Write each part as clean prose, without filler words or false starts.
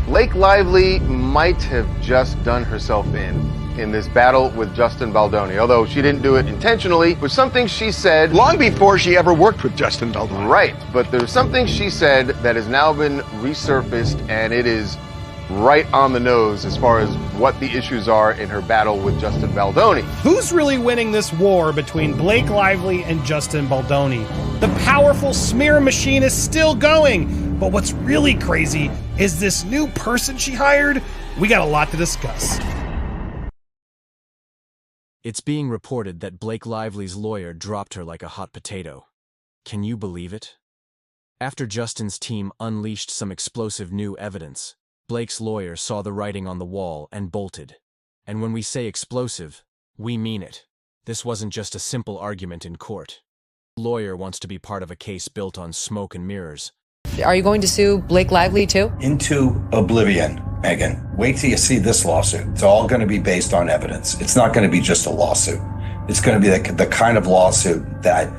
Blake Lively might have just done herself in this battle with Justin Baldoni, although she didn't do it intentionally. It was something she said long before she ever worked with Justin Baldoni. Right, but there's something she said that has now been resurfaced, and it is right on the nose as far as what the issues are in her battle with Justin Baldoni. Who's really winning this war between Blake Lively and Justin Baldoni? The powerful smear machine is still going, but what's really crazy is this new person she hired. We got a lot to discuss. It's being reported that Blake Lively's lawyer dropped her like a hot potato. Can you believe it? After Justin's team unleashed some explosive new evidence, Blake's lawyer saw the writing on the wall and bolted. And when we say explosive, we mean it. This wasn't just a simple argument in court. The lawyer wants to be part of a case built on smoke and mirrors. Are you going to sue Blake Lively too? Into oblivion, Megan. Wait till you see this lawsuit. It's all going to be based on evidence. It's not going to be just a lawsuit. It's going to be the kind of lawsuit that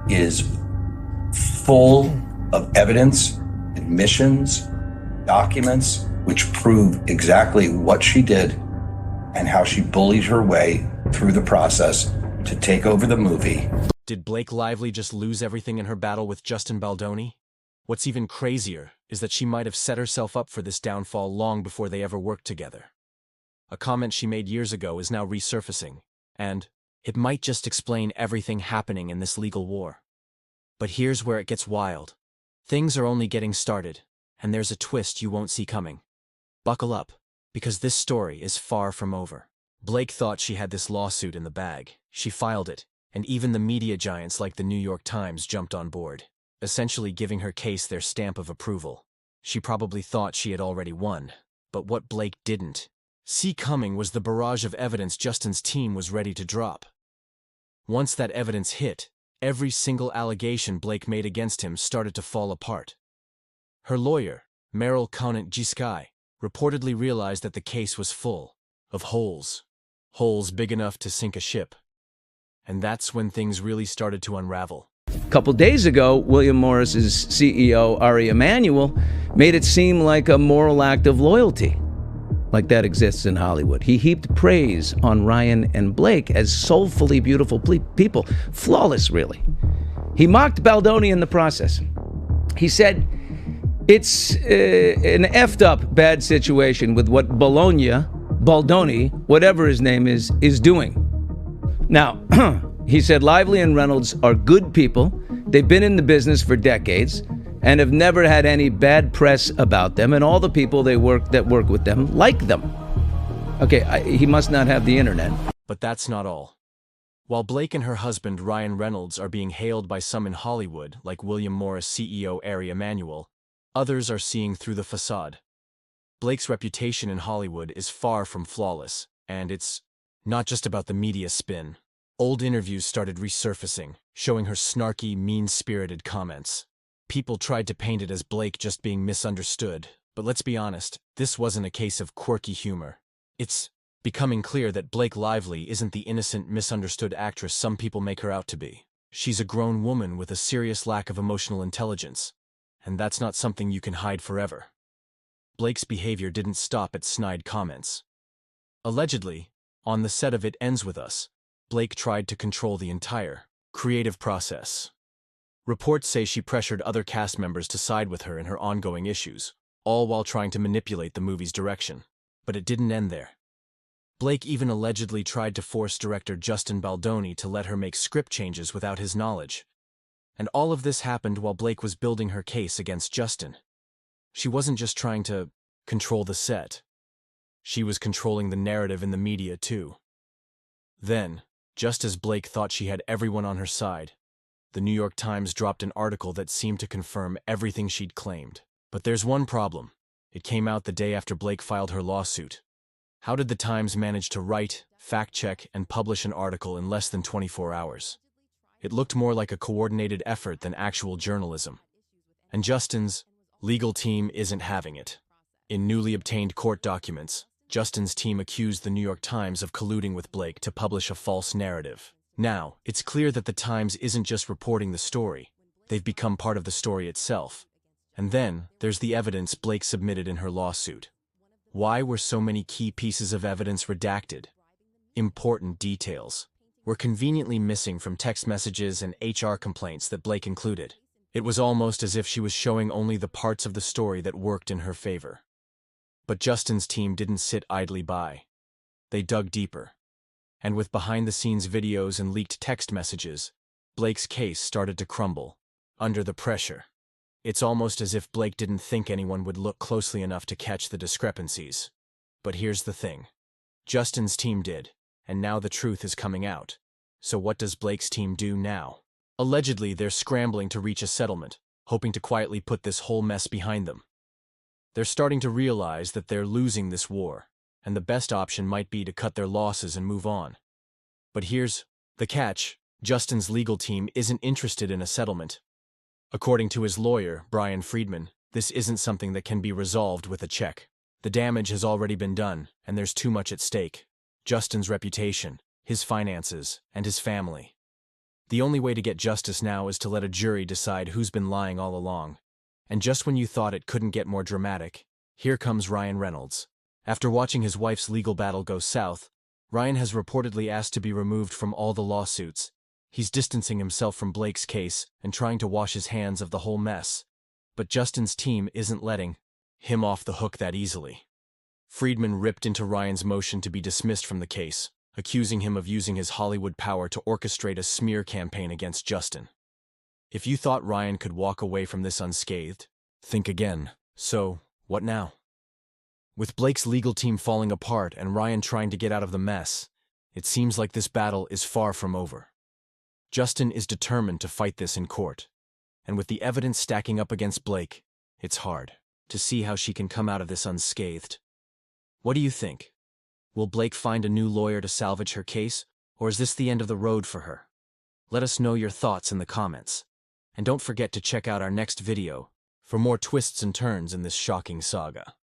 is full of evidence, admissions, documents, which prove exactly what she did and how she bullied her way through the process to take over the movie. Did Blake Lively just lose everything in her battle with Justin Baldoni? What's even crazier is that she might have set herself up for this downfall long before they ever worked together. A comment she made years ago is now resurfacing, and it might just explain everything happening in this legal war. But here's where it gets wild. Things are only getting started, and there's a twist you won't see coming. Buckle up, because this story is far from over. Blake thought she had this lawsuit in the bag. She filed it, and even the media giants like the New York Times jumped on board, essentially giving her case their stamp of approval. She probably thought she had already won, but what Blake didn't see coming was the barrage of evidence Justin's team was ready to drop. Once that evidence hit, every single allegation Blake made against him started to fall apart. Her lawyer, Meryl Conant-Giscay, reportedly realized that the case was full of holes big enough to sink a ship. And that's when things really started to unravel. A couple days ago, William Morris's CEO, Ari Emanuel, made it seem like a moral act of loyalty, like that exists in Hollywood. He heaped praise on Ryan and Blake as soulfully beautiful people, flawless, really. He mocked Baldoni in the process. He said, it's an effed up bad situation with what Baldoni, whatever his name is doing. Now, he said Lively and Reynolds are good people. They've been in the business for decades and have never had any bad press about them, and all the people that work with them like them. Okay, he must not have the internet. But that's not all. While Blake and her husband Ryan Reynolds are being hailed by some in Hollywood, like William Morris CEO Ari Emanuel, others are seeing through the facade. Blake's reputation in Hollywood is far from flawless, and it's not just about the media spin. Old interviews started resurfacing, showing her snarky, mean-spirited comments. People tried to paint it as Blake just being misunderstood, but let's be honest, this wasn't a case of quirky humor. It's becoming clear that Blake Lively isn't the innocent, misunderstood actress some people make her out to be. She's a grown woman with a serious lack of emotional intelligence, and that's not something you can hide forever. Blake's behavior didn't stop at snide comments. Allegedly, on the set of It Ends With Us, Blake tried to control the entire creative process. Reports say she pressured other cast members to side with her in her ongoing issues, all while trying to manipulate the movie's direction. But it didn't end there. Blake even allegedly tried to force director Justin Baldoni to let her make script changes without his knowledge. And all of this happened while Blake was building her case against Justin. She wasn't just trying to control the set. She was controlling the narrative in the media too. Then, just as Blake thought she had everyone on her side, the New York Times dropped an article that seemed to confirm everything she'd claimed. But there's one problem. It came out the day after Blake filed her lawsuit. How did the Times manage to write, fact-check, and publish an article in less than 24 hours? It looked more like a coordinated effort than actual journalism. And Justin's legal team isn't having it. In newly obtained court documents, Justin's team accused the New York Times of colluding with Blake to publish a false narrative. Now, it's clear that the Times isn't just reporting the story. They've become part of the story itself. And then, there's the evidence Blake submitted in her lawsuit. Why were so many key pieces of evidence redacted? Important details were conveniently missing from text messages and HR complaints that Blake included. It was almost as if she was showing only the parts of the story that worked in her favor. But Justin's team didn't sit idly by. They dug deeper. And with behind-the-scenes videos and leaked text messages, Blake's case started to crumble under the pressure. It's almost as if Blake didn't think anyone would look closely enough to catch the discrepancies. But here's the thing. Justin's team did, and now the truth is coming out. So what does Blake's team do now? Allegedly, they're scrambling to reach a settlement, hoping to quietly put this whole mess behind them. They're starting to realize that they're losing this war, and the best option might be to cut their losses and move on. But here's the catch. Justin's legal team isn't interested in a settlement. According to his lawyer, Brian Friedman, this isn't something that can be resolved with a check. The damage has already been done, and there's too much at stake. Justin's reputation, his finances, and his family. The only way to get justice now is to let a jury decide who's been lying all along. And just when you thought it couldn't get more dramatic, here comes Ryan Reynolds. After watching his wife's legal battle go south, Ryan has reportedly asked to be removed from all the lawsuits. He's distancing himself from Blake's case and trying to wash his hands of the whole mess. But Justin's team isn't letting him off the hook that easily. Friedman ripped into Ryan's motion to be dismissed from the case, accusing him of using his Hollywood power to orchestrate a smear campaign against Justin. If you thought Ryan could walk away from this unscathed, think again. So, what now? With Blake's legal team falling apart and Ryan trying to get out of the mess, it seems like this battle is far from over. Justin is determined to fight this in court, and with the evidence stacking up against Blake, it's hard to see how she can come out of this unscathed. What do you think? Will Blake find a new lawyer to salvage her case, or is this the end of the road for her? Let us know your thoughts in the comments. And don't forget to check out our next video for more twists and turns in this shocking saga.